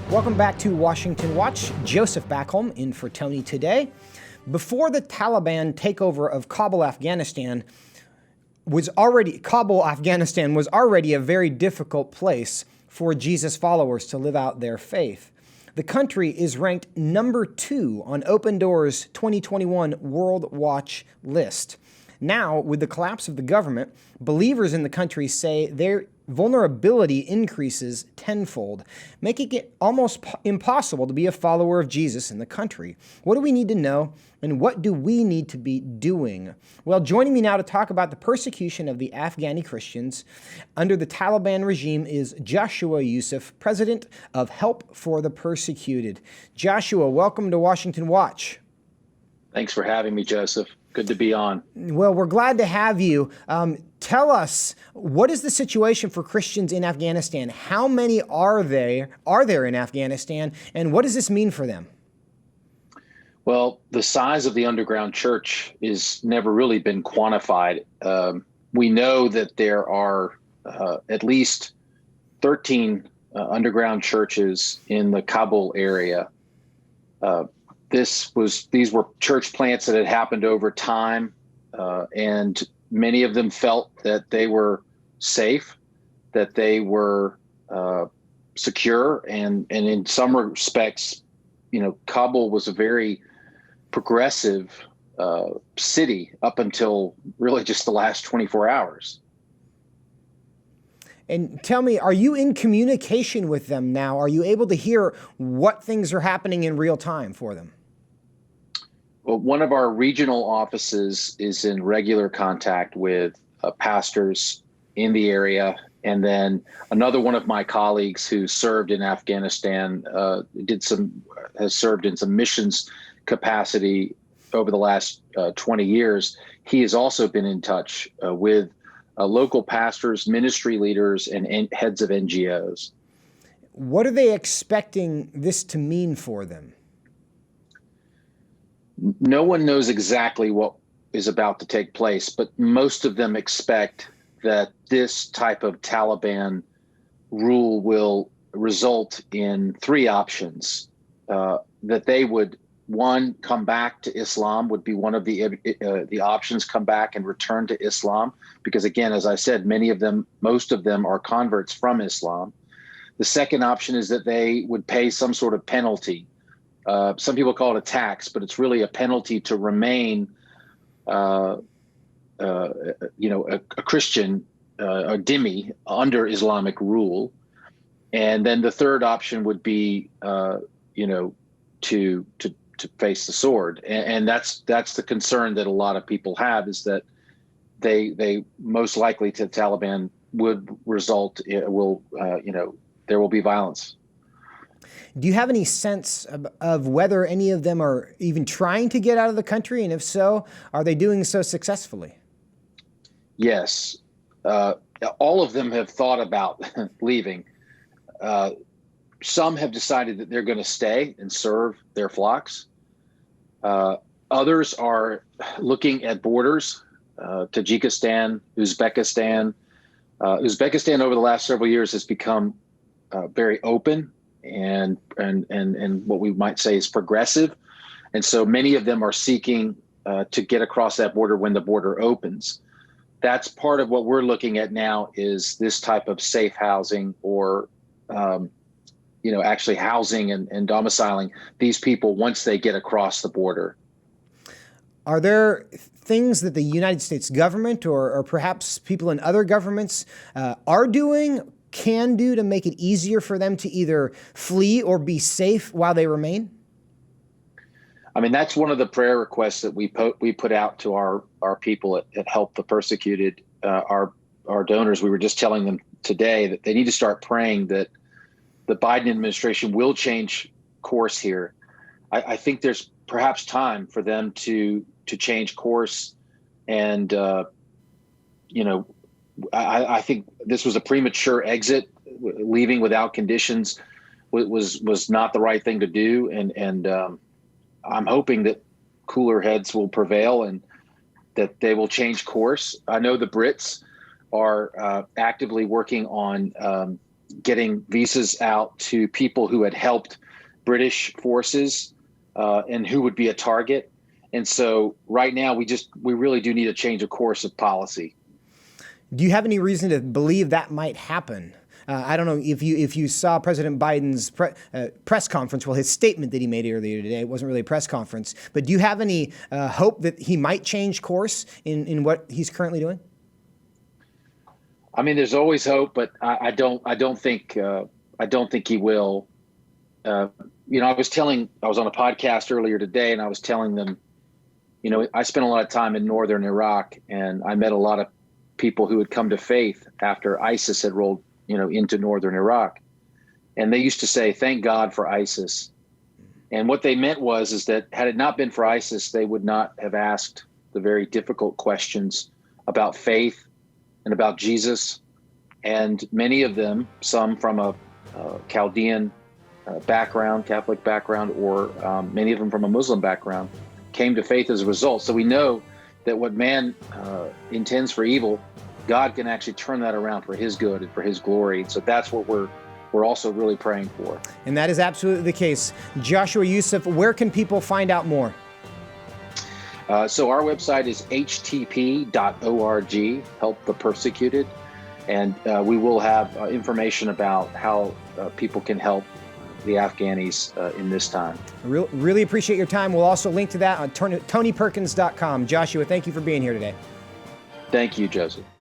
Welcome back to Washington Watch. Joseph Backholm in for Tony today. Before the Taliban takeover of Kabul, Afghanistan was already a very difficult place for Jesus followers to live out their faith. The country is ranked number 2 on Open Doors' 2021 World Watch list. Now, with the collapse of the government, believers in the country say their vulnerability increases tenfold, making it almost impossible to be a follower of Jesus in the country. What do we need to know, and what do we need to be doing? Well, joining me now to talk about the persecution of the Afghani Christians under the Taliban regime is Joshua Youssef, president of Help for the Persecuted. Joshua, welcome to Washington Watch. Thanks for having me, Joseph. Good to be on. Well, we're glad to have you. Tell us, what is the situation for Christians in Afghanistan? How many are there in Afghanistan, and what does this mean for them? Well, the size of the underground church is never really been quantified. We know that there are at least 13 underground churches in the Kabul area. These were church plants that had happened over time, and many of them felt that they were safe, that they were secure, and in some respects, Kabul was a very progressive city up until really just the last 24 hours. And tell me, are you in communication with them now? Are you able to hear what things are happening in real time for them? Well, one of our regional offices is in regular contact with pastors in the area. And then another one of my colleagues who served in Afghanistan has served in some missions capacity over the last 20 years. He has also been in touch with local pastors, ministry leaders, and heads of NGOs. What are they expecting this to mean for them? No one knows exactly what is about to take place, but most of them expect that this type of Taliban rule will result in 3 options. That they would, one, come back to Islam would be one of the options, come back and return to Islam. Because again, as I said, most of them are converts from Islam. The second option is that they would pay some sort of penalty. Some people call it a tax, but it's really a penalty to remain, a Christian, a dhimmi under Islamic rule. And then the third option would be, to face the sword. And that's the concern that a lot of people have, is that they most likely to the Taliban would result, there will be violence. Do you have any sense of whether any of them are even trying to get out of the country? And if so, are they doing so successfully? Yes. All of them have thought about leaving. Some have decided that they're going to stay and serve their flocks. Others are looking at borders, Tajikistan, Uzbekistan. Uzbekistan over the last several years has become very open and what we might say is progressive. And so many of them are seeking to get across that border when the border opens. That's part of what we're looking at now, is this type of safe housing, or, actually housing and domiciling these people once they get across the border. Are there things that the United States government or perhaps people in other governments are doing, can do, to make it easier for them to either flee or be safe while they remain? I mean, that's one of the prayer requests that we put out to our people at Help the Persecuted, our donors. We were just telling them today that they need to start praying that the Biden administration will change course here. I think there's perhaps time for them to change course, and I think this was a premature exit. Leaving without conditions was not the right thing to do, and I'm hoping that cooler heads will prevail and that they will change course. I know the Brits are actively working on getting visas out to people who had helped British forces and who would be a target. And so right now we really do need a change of course of policy. Do you have any reason to believe that might happen? I don't know if you saw President Biden's press conference, well, his statement that he made earlier today. It wasn't really a press conference. But do you have any hope that he might change course in what he's currently doing? I mean, there's always hope, but I don't think he will. I was on a podcast earlier today, and I was telling them, I spent a lot of time in northern Iraq, and I met a lot of people who had come to faith after ISIS had rolled, into northern Iraq. And they used to say, thank God for ISIS. And what they meant is that had it not been for ISIS, they would not have asked the very difficult questions about faith and about Jesus. And many of them, some from a Chaldean background, Catholic background, or many of them from a Muslim background, came to faith as a result. So we know that what man intends for evil, God can actually turn that around for his good and for his glory. So that's what we're also really praying for. And that is absolutely the case. Joshua Youssef, where can people find out more? So our website is htp.org, Help the Persecuted. And we will have information about how people can help the Afghanis in this time. Really appreciate your time. We'll also link to that on TonyPerkins.com. Joshua, thank you for being here today. Thank you, Joseph.